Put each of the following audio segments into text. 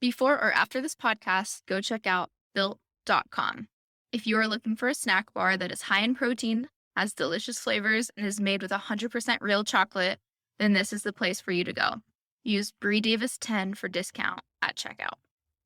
Before or after this podcast, go check out built.com. If you are looking for a snack bar that is high in protein, has delicious flavors, and is made with 100% real chocolate, then this is the place for you to go. Use BreDavis10 for discount at checkout.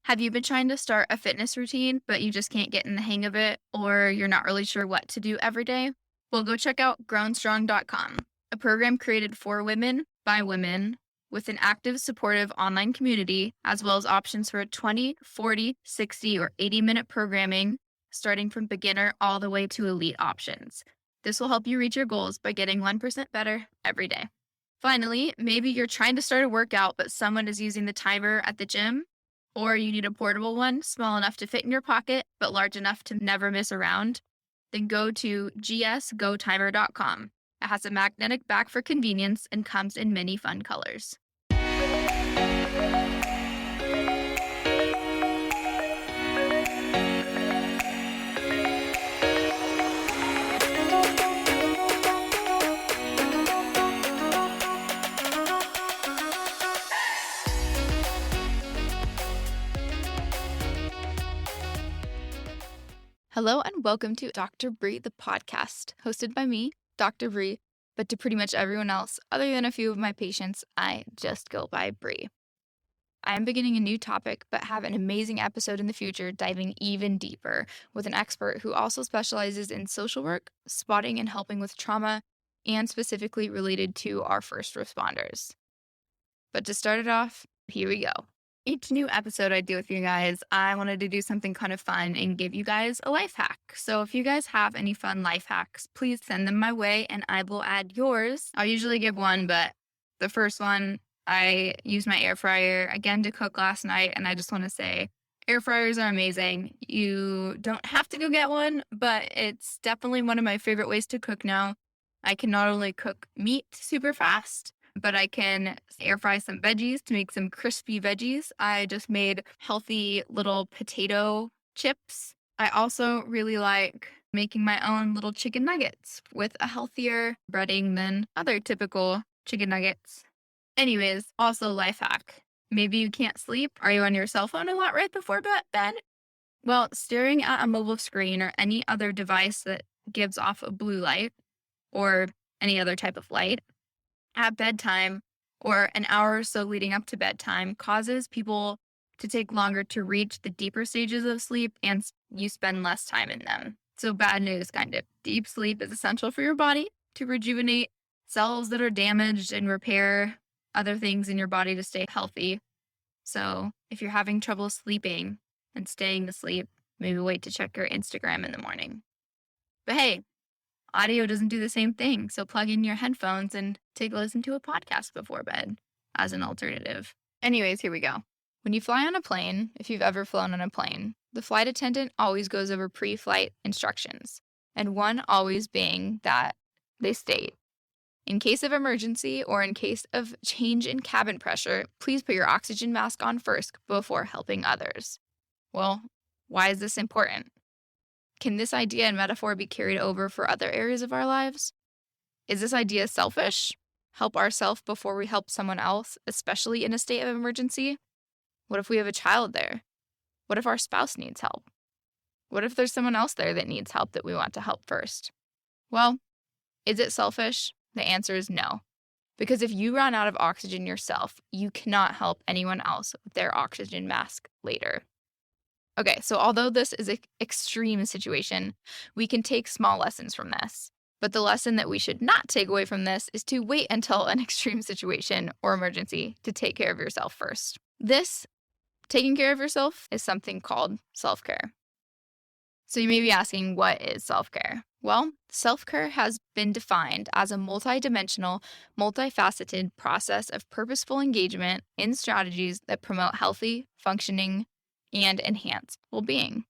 Have you been trying to start a fitness routine, but you just can't get in the hang of it, or you're not really sure what to do every day? Well, go check out GrownStrong.com, a program created for women by women with an active, supportive online community, as well as options for 20, 40, 60, or 80-minute programming, starting from beginner all the way to elite options. This will help you reach your goals by getting 1% better every day. Finally, maybe you're trying to start a workout, but someone is using the timer at the gym, or you need a portable one, small enough to fit in your pocket, but large enough to never miss a round. Then go to gsgotimer.com. It has a magnetic back for convenience and comes in many fun colors. Hello and welcome to Dr. Bre, the podcast, hosted by me, Dr. Bre, but to pretty much everyone else, other than a few of my patients, I just go by Bre. I am beginning a new topic, but have an amazing episode in the future diving even deeper with an expert who also specializes in social work, spotting and helping with trauma, and specifically related to our first responders. But to start it off, here we go. Each new episode I do with you guys, I wanted to do something kind of fun and give you guys a life hack. So if you guys have any fun life hacks, please send them my way and I will add yours. I'll usually give one, but the first one, I used my air fryer again to cook last night, and I just want to say air fryers are amazing. You don't have to go get one, but it's definitely one of my favorite ways to cook now. I can not only cook meat super fast, but I can air fry some veggies to make some crispy veggies. I just made healthy little potato chips. I also really like making my own little chicken nuggets with a healthier breading than other typical chicken nuggets. Anyways, also life hack. Maybe you can't sleep. Are you on your cell phone a lot right before bed? Well, staring at a mobile screen or any other device that gives off a blue light or any other type of light at bedtime or an hour or so leading up to bedtime causes people to take longer to reach the deeper stages of sleep, and you spend less time in them. So bad news, kind of. Deep sleep is essential for your body to rejuvenate cells that are damaged and repair other things in your body to stay healthy. So if you're having trouble sleeping and staying asleep, maybe wait to check your Instagram in the morning. But hey, audio doesn't do the same thing, so plug in your headphones and take a listen to a podcast before bed as an alternative. Anyways, here we go. When you fly on a plane, if you've ever flown on a plane, the flight attendant always goes over pre-flight instructions, and one always being that they state, in case of emergency or in case of change in cabin pressure, please put your oxygen mask on first before helping others. Well, why is this important? Can this idea and metaphor be carried over for other areas of our lives? Is this idea selfish? Help ourselves before we help someone else, especially in a state of emergency? What if we have a child there? What if our spouse needs help? What if there's someone else there that needs help that we want to help first? Well, is it selfish? The answer is no. Because if you run out of oxygen yourself, you cannot help anyone else with their oxygen mask later. Okay, so although this is an extreme situation, we can take small lessons from this. But the lesson that we should not take away from this is to wait until an extreme situation or emergency to take care of yourself first. This, taking care of yourself, is something called self-care. So you may be asking, what is self-care? Well, self-care has been defined as a multidimensional, multifaceted process of purposeful engagement in strategies that promote healthy, functioning, and enhance well-being.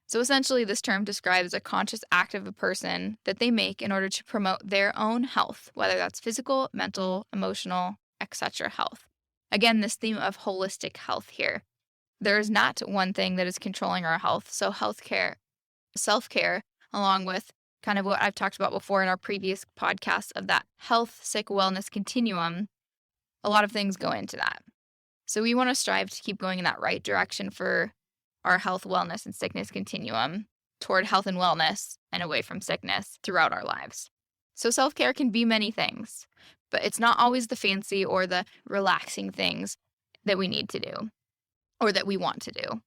So essentially, this term describes a conscious act of a person that they make in order to promote their own health, whether that's physical, mental, emotional, etc. health. Again, this theme of holistic health here. There is not one thing that is controlling our health, so self-care, along with kind of what I've talked about before in our previous podcast of that health, sick, wellness continuum, a lot of things go into that. So we want to strive to keep going in that right direction for our health, wellness, and sickness continuum toward health and wellness and away from sickness throughout our lives. So self-care can be many things, but it's not always the fancy or the relaxing things that we need to do or that we want to do.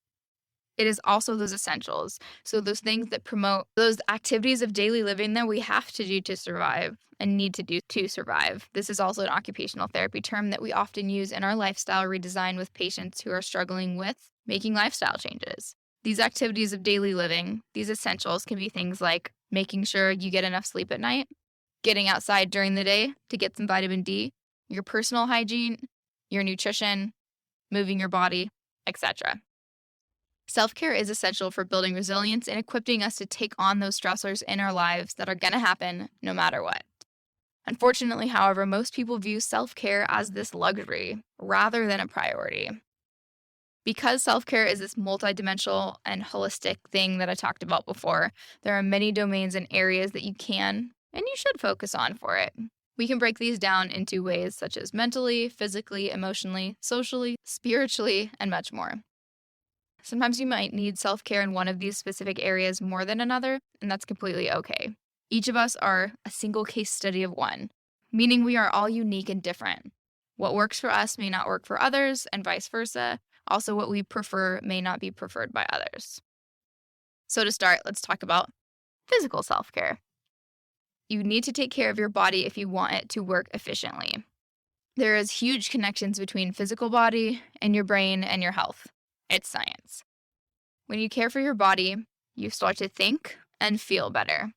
It is also those essentials. So those things that promote those activities of daily living that we have to do to survive and need to do to survive. This is also an occupational therapy term that we often use in our lifestyle redesign with patients who are struggling with making lifestyle changes. These activities of daily living, these essentials can be things like making sure you get enough sleep at night, getting outside during the day to get some vitamin D, your personal hygiene, your nutrition, moving your body, etc. Self-care is essential for building resilience and equipping us to take on those stressors in our lives that are going to happen no matter what. Unfortunately, however, most people view self-care as this luxury rather than a priority. Because self-care is this multidimensional and holistic thing that I talked about before, there are many domains and areas that you can and you should focus on for it. We can break these down into ways such as mentally, physically, emotionally, socially, spiritually, and much more. Sometimes you might need self-care in one of these specific areas more than another, and that's completely okay. Each of us are a single case study of one, meaning we are all unique and different. What works for us may not work for others, and vice versa. Also, what we prefer may not be preferred by others. So to start, let's talk about physical self-care. You need to take care of your body if you want it to work efficiently. There is huge connections between physical body and your brain and your health. It's science. When you care for your body, you start to think and feel better.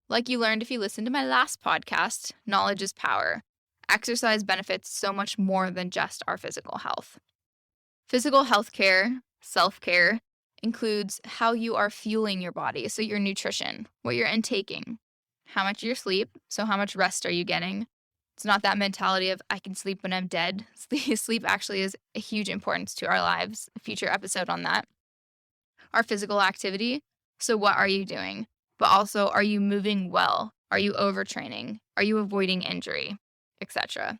Like you learned if you listened to my last podcast, knowledge is power. Exercise benefits so much more than just our physical health. Physical health care, self-care, includes how you are fueling your body, so your nutrition, what you're intaking, how much you sleep, so how much rest are you getting. It's not that mentality of, I can sleep when I'm dead. Sleep actually is a huge importance to our lives. A future episode on that. Our physical activity. So what are you doing? But also, are you moving well? Are you overtraining? Are you avoiding injury? Etc.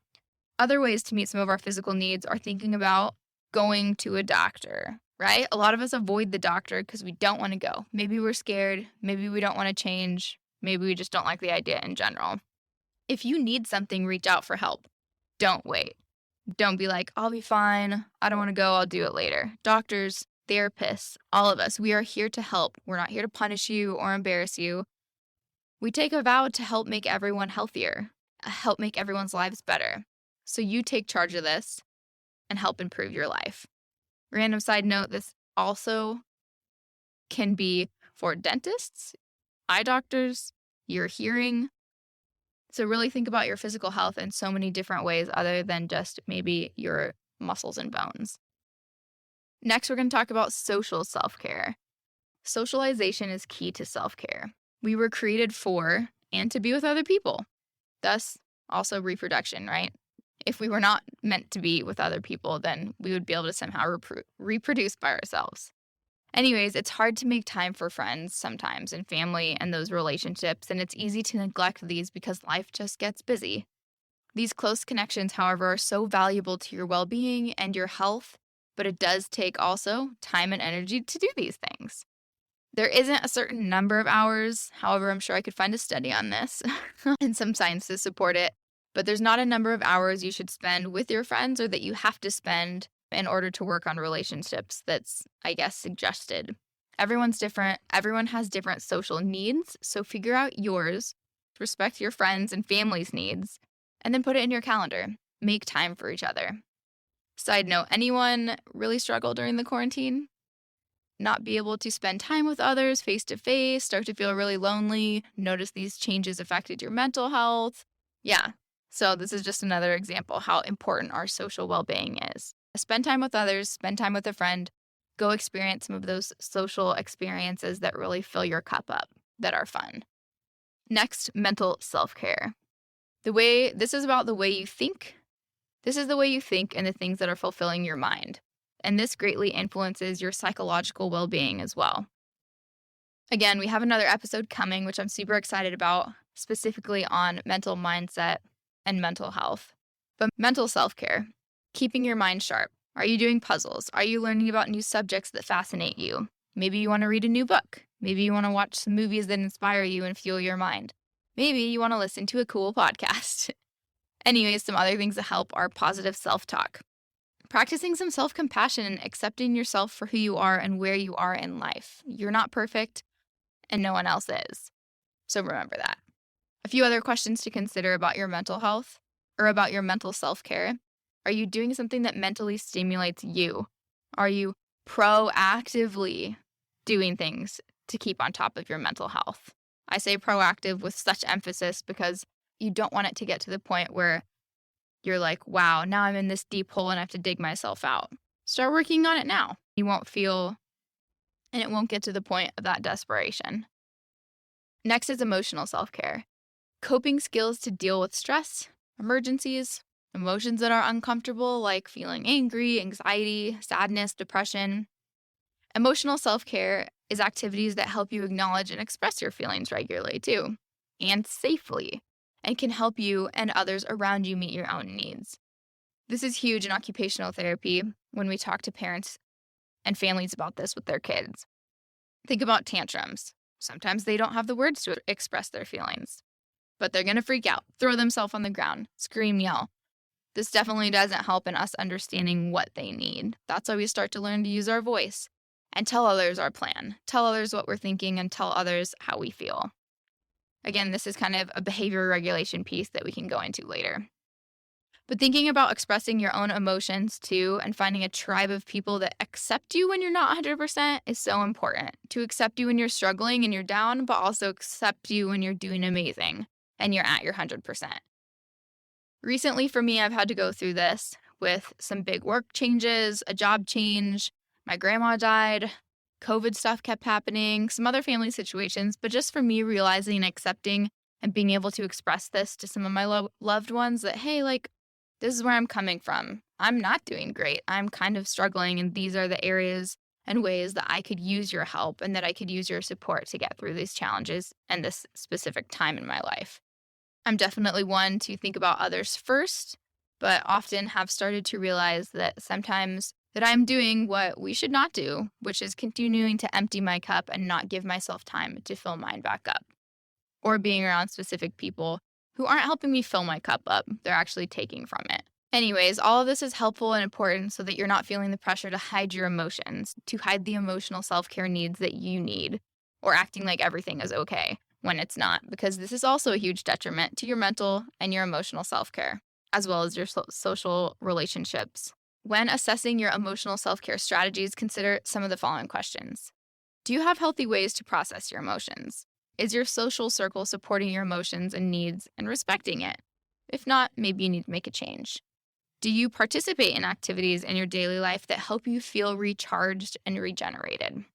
Other ways to meet some of our physical needs are thinking about going to a doctor, right? A lot of us avoid the doctor because we don't want to go. Maybe we're scared. Maybe we don't want to change. Maybe we just don't like the idea in general. If you need something, reach out for help. Don't wait. Don't be like, I'll be fine. I don't want to go. I'll do it later. Doctors, therapists, all of us, we are here to help. We're not here to punish you or embarrass you. We take a vow to help make everyone healthier, help make everyone's lives better. So you take charge of this and help improve your life. Random side note, this also can be for dentists, eye doctors, your hearing. So really think about your physical health in so many different ways other than just maybe your muscles and bones. Next, we're going to talk about social self-care. Socialization is key to self-care. We were created for and to be with other people. Thus, also reproduction, right? If we were not meant to be with other people, then we would be able to somehow reproduce by ourselves. Anyways, it's hard to make time for friends sometimes and family and those relationships, and it's easy to neglect these because life just gets busy. These close connections, however, are so valuable to your well-being and your health, but it does take also time and energy to do these things. There isn't a certain number of hours. However, I'm sure I could find a study on this and some science to support it, but there's not a number of hours you should spend with your friends or that you have to spend in order to work on relationships that's, I guess, suggested. Everyone's different. Everyone has different social needs. So figure out yours, respect your friends and family's needs, and then put it in your calendar. Make time for each other. Side note, anyone really struggle during the quarantine? Not be able to spend time with others face to face, start to feel really lonely, notice these changes affected your mental health. Yeah. So this is just another example how important our social well-being is. Spend time with others, spend time with a friend, go experience some of those social experiences that really fill your cup up, that are fun. Next, mental self-care. This is about the way you think. This is the way you think and the things that are fulfilling your mind. And this greatly influences your psychological well-being as well. Again, we have another episode coming, which I'm super excited about, specifically on mental mindset and mental health. But mental self-care. Keeping your mind sharp. Are you doing puzzles? Are you learning about new subjects that fascinate you? Maybe you want to read a new book. Maybe you want to watch some movies that inspire you and fuel your mind. Maybe you want to listen to a cool podcast. Anyways, some other things that help are positive self-talk. Practicing some self-compassion and accepting yourself for who you are and where you are in life. You're not perfect, and no one else is. So remember that. A few other questions to consider about your mental health or about your mental self-care. Are you doing something that mentally stimulates you? Are you proactively doing things to keep on top of your mental health? I say proactive with such emphasis because you don't want it to get to the point where you're like, wow, now I'm in this deep hole and I have to dig myself out. Start working on it now. You won't feel, and it won't get to the point of that desperation. Next is emotional self-care. Coping skills to deal with stress, emergencies, emotions that are uncomfortable like feeling angry, anxiety, sadness, depression. Emotional self-care is activities that help you acknowledge and express your feelings regularly too, and safely, and can help you and others around you meet your own needs. This is huge in occupational therapy when we talk to parents and families about this with their kids. Think about tantrums. Sometimes they don't have the words to express their feelings, but they're going to freak out, throw themselves on the ground, scream, yell. This definitely doesn't help in us understanding what they need. That's why we start to learn to use our voice and tell others our plan, tell others what we're thinking, and tell others how we feel. Again, this is kind of a behavior regulation piece that we can go into later. But thinking about expressing your own emotions too and finding a tribe of people that accept you when you're not 100% is so important. To accept you when you're struggling and you're down, but also accept you when you're doing amazing and you're at your 100%. Recently for me, I've had to go through this with some big work changes, a job change, my grandma died, COVID stuff kept happening, some other family situations, but just for me realizing and accepting and being able to express this to some of my loved ones that, hey, like, this is where I'm coming from. I'm not doing great. I'm kind of struggling, and these are the areas and ways that I could use your help and that I could use your support to get through these challenges and this specific time in my life. I'm definitely one to think about others first, but often have started to realize that sometimes that I'm doing what we should not do, which is continuing to empty my cup and not give myself time to fill mine back up, or being around specific people who aren't helping me fill my cup up. They're actually taking from it. Anyways, all of this is helpful and important so that you're not feeling the pressure to hide your emotions, to hide the emotional self-care needs that you need, or acting like everything is okay when it's not, because this is also a huge detriment to your mental and your emotional self-care, as well as your social relationships. When assessing your emotional self-care strategies, consider some of the following questions. Do you have healthy ways to process your emotions? Is your social circle supporting your emotions and needs and respecting it? If not, maybe you need to make a change. Do you participate in activities in your daily life that help you feel recharged and regenerated?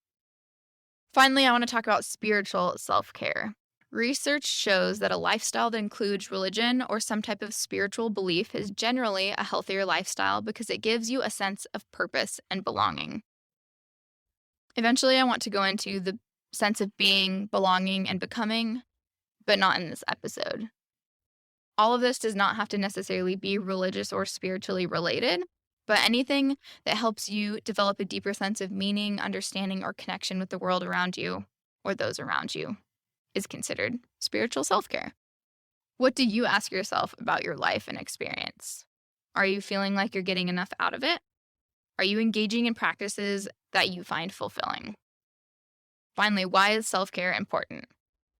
Finally, I want to talk about spiritual self-care. Research shows that a lifestyle that includes religion or some type of spiritual belief is generally a healthier lifestyle because it gives you a sense of purpose and belonging. Eventually, I want to go into the sense of being, belonging, and becoming, but not in this episode. All of this does not have to necessarily be religious or spiritually related, but anything that helps you develop a deeper sense of meaning, understanding, or connection with the world around you or those around you is considered spiritual self-care. What do you ask yourself about your life and experience? Are you feeling like you're getting enough out of it? Are you engaging in practices that you find fulfilling? Finally, why is self-care important?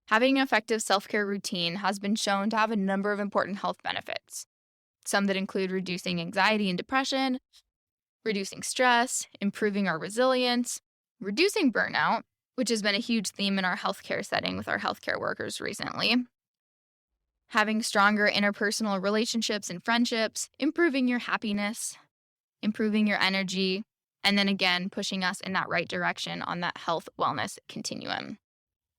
Having an effective self-care routine has been shown to have a number of important health benefits, some that include reducing anxiety and depression, reducing stress, improving our resilience, reducing burnout, which has been a huge theme in our healthcare setting with our healthcare workers recently, having stronger interpersonal relationships and friendships, improving your happiness, improving your energy, and then again, pushing us in that right direction on that health wellness continuum.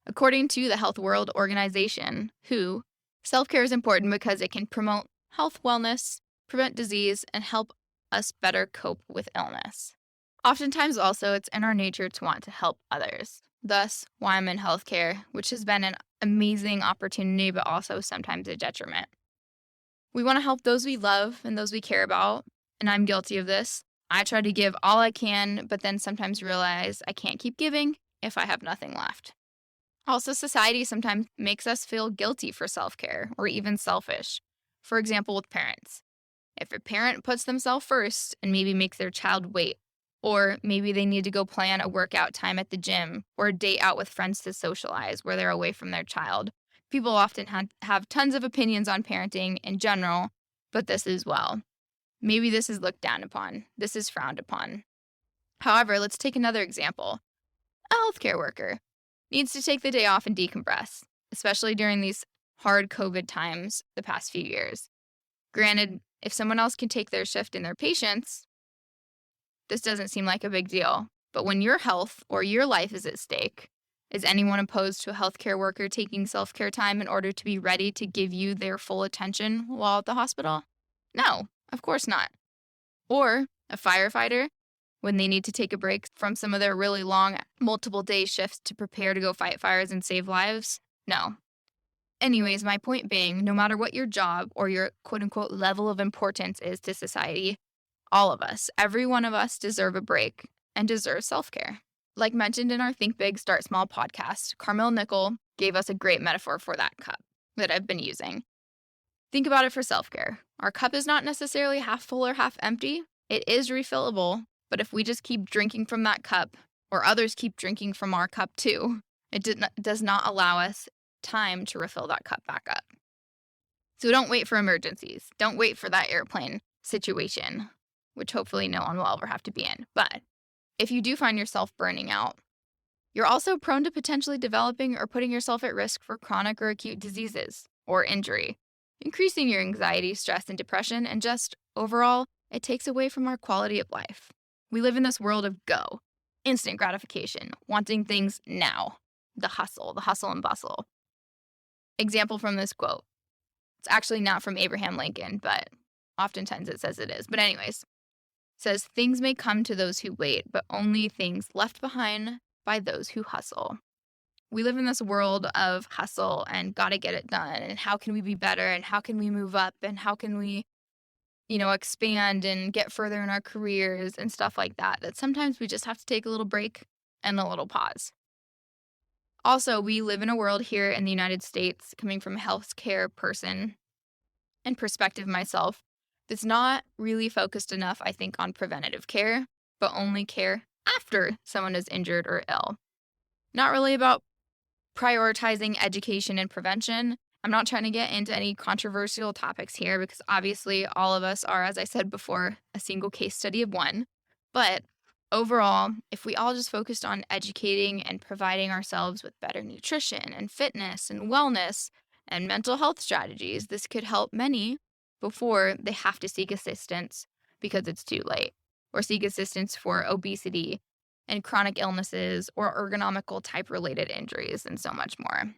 According to the Health World Organization, WHO, self-care is important because it can promote health wellness, prevent disease, and help us better cope with illness. Oftentimes also, it's in our nature to want to help others. Thus, why I'm in healthcare, which has been an amazing opportunity, but also sometimes a detriment. We want to help those we love and those we care about, and I'm guilty of this. I try to give all I can, but then sometimes realize I can't keep giving if I have nothing left. Also, society sometimes makes us feel guilty for self-care or even selfish. For example, with parents. If a parent puts themselves first and maybe makes their child wait, or maybe they need to go plan a workout time at the gym or a date out with friends to socialize where they're away from their child. People often have tons of opinions on parenting in general, but this as well. Maybe this is looked down upon. This is frowned upon. However, let's take another example. A healthcare worker needs to take the day off and decompress, especially during these hard COVID times the past few years. Granted, if someone else can take their shift in their patients, this doesn't seem like a big deal. But when your health or your life is at stake, is anyone opposed to a healthcare worker taking self-care time in order to be ready to give you their full attention while at the hospital? No, of course not. Or a firefighter, when they need to take a break from some of their really long, multiple-day shifts to prepare to go fight fires and save lives? No. Anyways, my point being, no matter what your job or your quote-unquote level of importance is to society, all of us, every one of us deserve a break and deserve self-care. Like mentioned in our Think Big, Start Small podcast, Carmel Nickel gave us a great metaphor for that cup that I've been using. Think about it for self-care. Our cup is not necessarily half full or half empty. It is refillable, but if we just keep drinking from that cup, or others keep drinking from our cup too, it does not allow us time to refill that cup back up. So don't wait for emergencies. Don't wait for that airplane situation, which hopefully no one will ever have to be in. But if you do find yourself burning out, you're also prone to potentially developing or putting yourself at risk for chronic or acute diseases or injury, increasing your anxiety, stress, and depression, and just overall, it takes away from our quality of life. We live in this world of go, instant gratification, wanting things now, the hustle and bustle. Example from this quote. It's actually not from Abraham Lincoln, but oftentimes it says it is. But anyways, says, things may come to those who wait, but only things left behind by those who hustle. We live in this world of hustle and gotta get it done. And how can we be better? And how can we move up? And how can we, expand and get further in our careers and stuff like that? That sometimes we just have to take a little break and a little pause. Also, we live in a world here in the United States, coming from a healthcare person and perspective myself, that's not really focused enough, I think, on preventative care, but only care after someone is injured or ill. Not really about prioritizing education and prevention. I'm not trying to get into any controversial topics here because obviously all of us are, as I said before, a single case study of one. But overall, if we all just focused on educating and providing ourselves with better nutrition and fitness and wellness and mental health strategies, this could help many before they have to seek assistance because it's too late, or seek assistance for obesity and chronic illnesses or ergonomical type related injuries and so much more.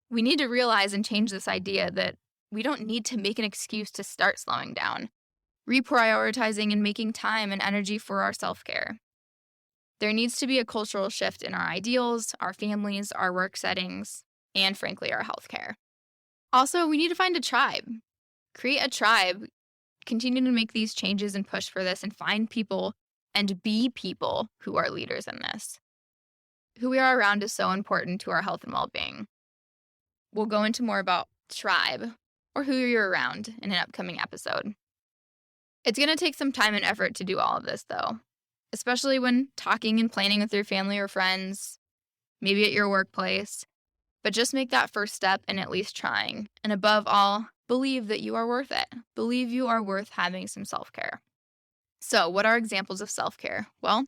We need to realize and change this idea that we don't need to make an excuse to start slowing down, reprioritizing and making time and energy for our self-care. There needs to be a cultural shift in our ideals, our families, our work settings, and frankly, our healthcare. Also, we need to find a tribe. Create a tribe, continue to make these changes and push for this and find people and be people who are leaders in this. Who we are around is so important to our health and well-being. We'll go into more about tribe or who you're around in an upcoming episode. It's going to take some time and effort to do all of this, though, especially when talking and planning with your family or friends, maybe at your workplace. But just make that first step and at least trying. And above all, believe that you are worth it. Believe you are worth having some self-care. So, what are examples of self-care? Well,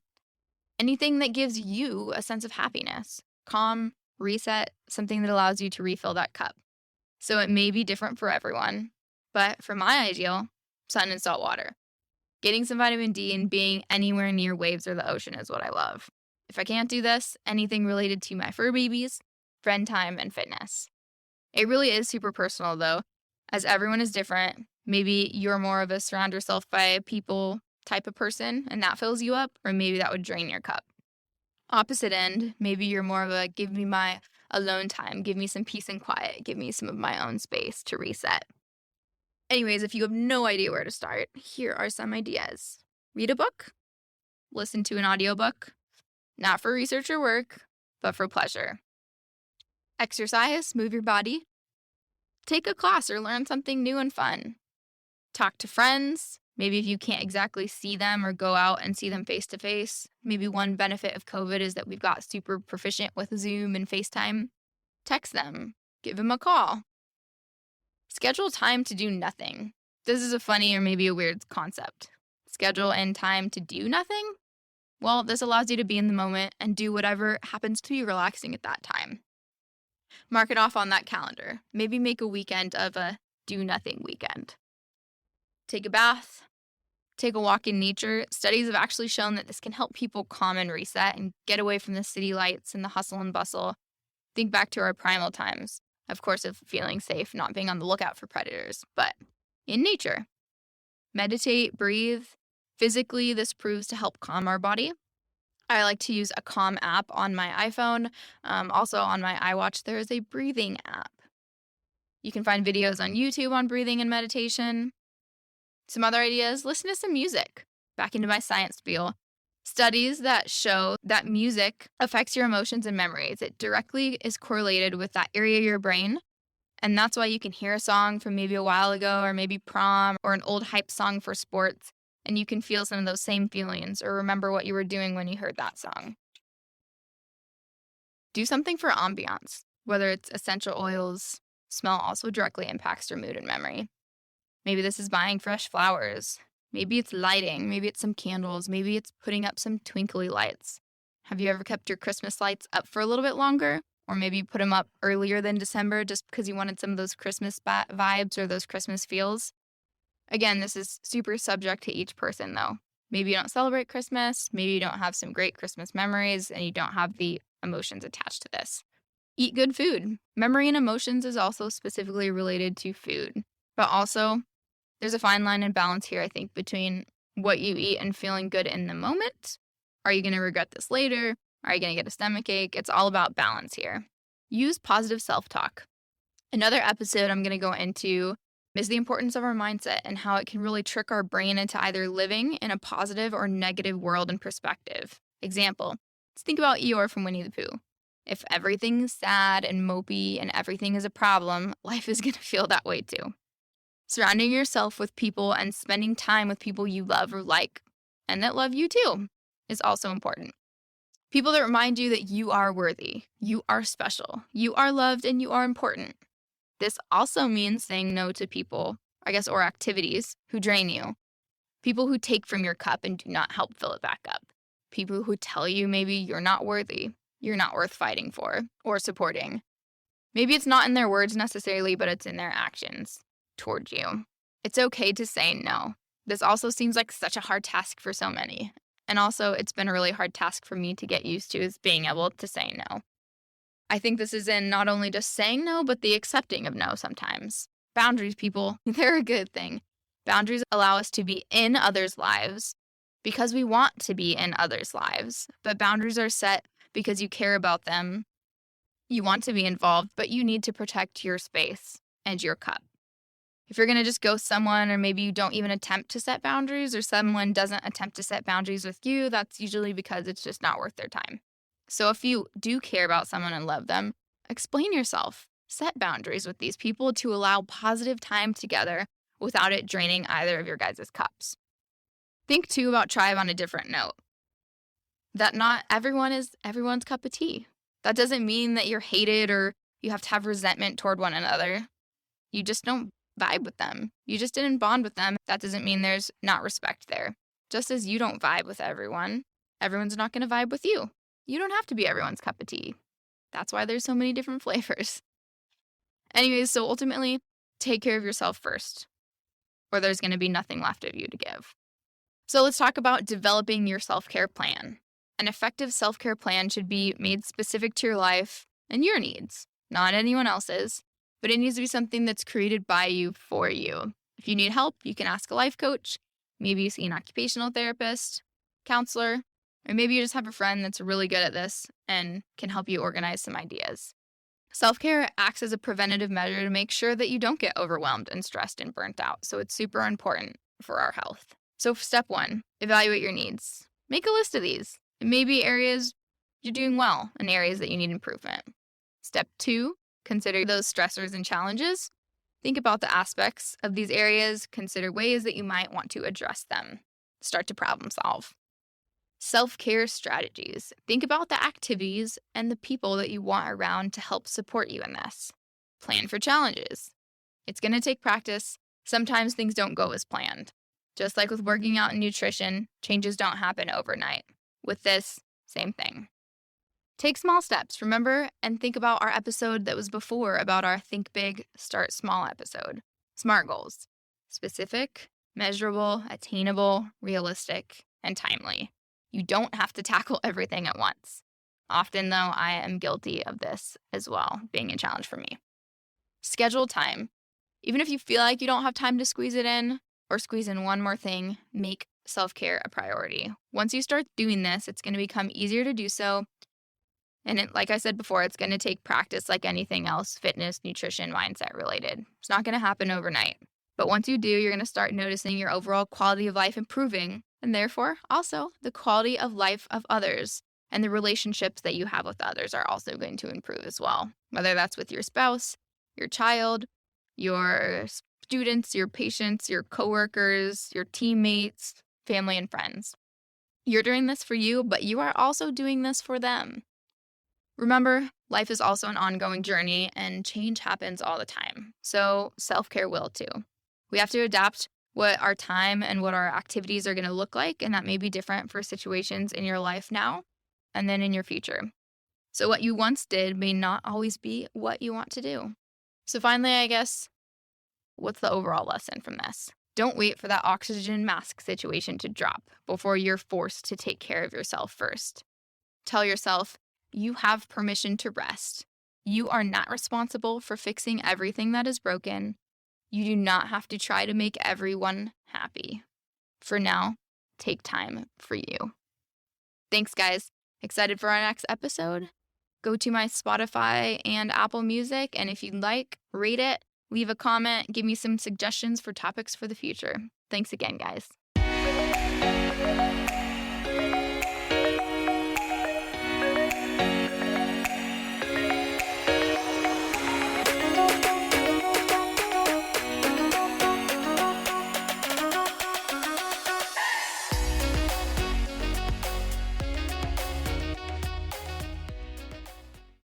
anything that gives you a sense of happiness, calm, reset, something that allows you to refill that cup. So it may be different for everyone, but for my ideal, sun and salt water. Getting some vitamin D and being anywhere near waves or the ocean is what I love. If I can't do this, anything related to my fur babies, friend time, and fitness. It really is super personal though, as everyone is different. Maybe you're more of a surround yourself by people type of person and that fills you up, or maybe that would drain your cup. Opposite end, maybe you're more of a give me my alone time, give me some peace and quiet, give me some of my own space to reset. Anyways, if you have no idea where to start, here are some ideas. Read a book, listen to an audiobook, not for research or work, but for pleasure. Exercise, move your body. Take a class or learn something new and fun. Talk to friends. Maybe if you can't exactly see them or go out and see them face to face. Maybe one benefit of COVID is that we've got super proficient with Zoom and FaceTime. Text them. Give them a call. Schedule time to do nothing. This is a funny or maybe a weird concept. Schedule in time to do nothing? Well, this allows you to be in the moment and do whatever happens to be relaxing at that time. Mark it off on that calendar. Maybe make a weekend of a do-nothing weekend. Take a bath. Take a walk in nature. Studies have actually shown that this can help people calm and reset and get away from the city lights and the hustle and bustle. Think back to our primal times, of course, of feeling safe, not being on the lookout for predators, but in nature. Meditate, breathe. Physically, this proves to help calm our body. I like to use a Calm app on my iPhone. Also on my iWatch, there is a breathing app. You can find videos on YouTube on breathing and meditation. Some other ideas, listen to some music. Back into my science spiel. Studies that show that music affects your emotions and memories. It directly is correlated with that area of your brain. And that's why you can hear a song from maybe a while ago or maybe prom or an old hype song for sports. And you can feel some of those same feelings or remember what you were doing when you heard that song. Do something for ambiance, whether it's essential oils. Smell also directly impacts your mood and memory. Maybe this is buying fresh flowers. Maybe it's lighting. Maybe it's some candles. Maybe it's putting up some twinkly lights. Have you ever kept your Christmas lights up for a little bit longer? Or maybe you put them up earlier than December just because you wanted some of those Christmas vibes or those Christmas feels? Again, this is super subject to each person, though. Maybe you don't celebrate Christmas. Maybe you don't have some great Christmas memories and you don't have the emotions attached to this. Eat good food. Memory and emotions is also specifically related to food. But also, there's a fine line and balance here, I think, between what you eat and feeling good in the moment. Are you going to regret this later? Are you going to get a stomach ache? It's all about balance here. Use positive self-talk. Another episode I'm going to go into is the importance of our mindset and how it can really trick our brain into either living in a positive or negative world and perspective. Example, let's think about Eeyore from Winnie the Pooh. If everything's sad and mopey and everything is a problem, life is going to feel that way too. Surrounding yourself with people and spending time with people you love or like, and that love you too, is also important. People that remind you that you are worthy, you are special, you are loved, and you are important. This also means saying no to people, or activities, who drain you. People who take from your cup and do not help fill it back up. People who tell you maybe you're not worthy, you're not worth fighting for or supporting. Maybe it's not in their words necessarily, but it's in their actions towards you. It's okay to say no. This also seems like such a hard task for so many. And also, it's been a really hard task for me to get used to is being able to say no. I think this is in not only just saying no, but the accepting of no sometimes. Boundaries, people, they're a good thing. Boundaries allow us to be in others' lives because we want to be in others' lives. But boundaries are set because you care about them. You want to be involved, but you need to protect your space and your cup. If you're going to just ghost someone, or maybe you don't even attempt to set boundaries, or someone doesn't attempt to set boundaries with you, that's usually because it's just not worth their time. So if you do care about someone and love them, explain yourself. Set boundaries with these people to allow positive time together without it draining either of your guys' cups. Think too about tribe on a different note. That not everyone is everyone's cup of tea. That doesn't mean that you're hated or you have to have resentment toward one another. You just don't vibe with them. You just didn't bond with them. That doesn't mean there's not respect there. Just as you don't vibe with everyone, everyone's not going to vibe with you. You don't have to be everyone's cup of tea. That's why there's so many different flavors. Anyways, so ultimately, take care of yourself first, or there's going to be nothing left of you to give. So let's talk about developing your self-care plan. An effective self-care plan should be made specific to your life and your needs, not anyone else's, but it needs to be something that's created by you for you. If you need help, you can ask a life coach. Maybe you see an occupational therapist, counselor, or maybe you just have a friend that's really good at this and can help you organize some ideas. Self-care acts as a preventative measure to make sure that you don't get overwhelmed and stressed and burnt out. So it's super important for our health. So step 1, Evaluate your needs. Make a list of these. It may be areas you're doing well and areas that you need improvement. Step 2, consider those stressors and challenges. Think about the aspects of these areas. Consider ways that you might want to address them. Start to problem solve. Self-care strategies. Think about the activities and the people that you want around to help support you in this. Plan for challenges. It's going to take practice. Sometimes things don't go as planned. Just like with working out and nutrition, changes don't happen overnight. With this, same thing. Take small steps, remember, and think about our episode that was before about our Think Big, Start Small episode. SMART goals. Specific, measurable, attainable, realistic, and timely. You don't have to tackle everything at once. Often, though, I am guilty of this as well, being a challenge for me. Schedule time. Even if you feel like you don't have time to squeeze it in or squeeze in one more thing, make self-care a priority. Once you start doing this, it's going to become easier to do so. And like I said before, it's going to take practice like anything else, fitness, nutrition, mindset related. It's not going to happen overnight. But once you do, you're going to start noticing your overall quality of life improving, and therefore also the quality of life of others and the relationships that you have with others are also going to improve as well. Whether that's with your spouse, your child, your students, your patients, your coworkers, your teammates, family, and friends. You're doing this for you, but you are also doing this for them. Remember, life is also an ongoing journey and change happens all the time. So self-care will too. We have to adapt what our time and what our activities are going to look like, and that may be different for situations in your life now and then in your future. So what you once did may not always be what you want to do. So finally, I guess, what's the overall lesson from this? Don't wait for that oxygen mask situation to drop before you're forced to take care of yourself first. Tell yourself, you have permission to rest. You are not responsible for fixing everything that is broken. You do not have to try to make everyone happy. For now, take time for you. Thanks, guys. Excited for our next episode? Go to my Spotify and Apple Music, and if you'd like, rate it, leave a comment, give me some suggestions for topics for the future. Thanks again, guys.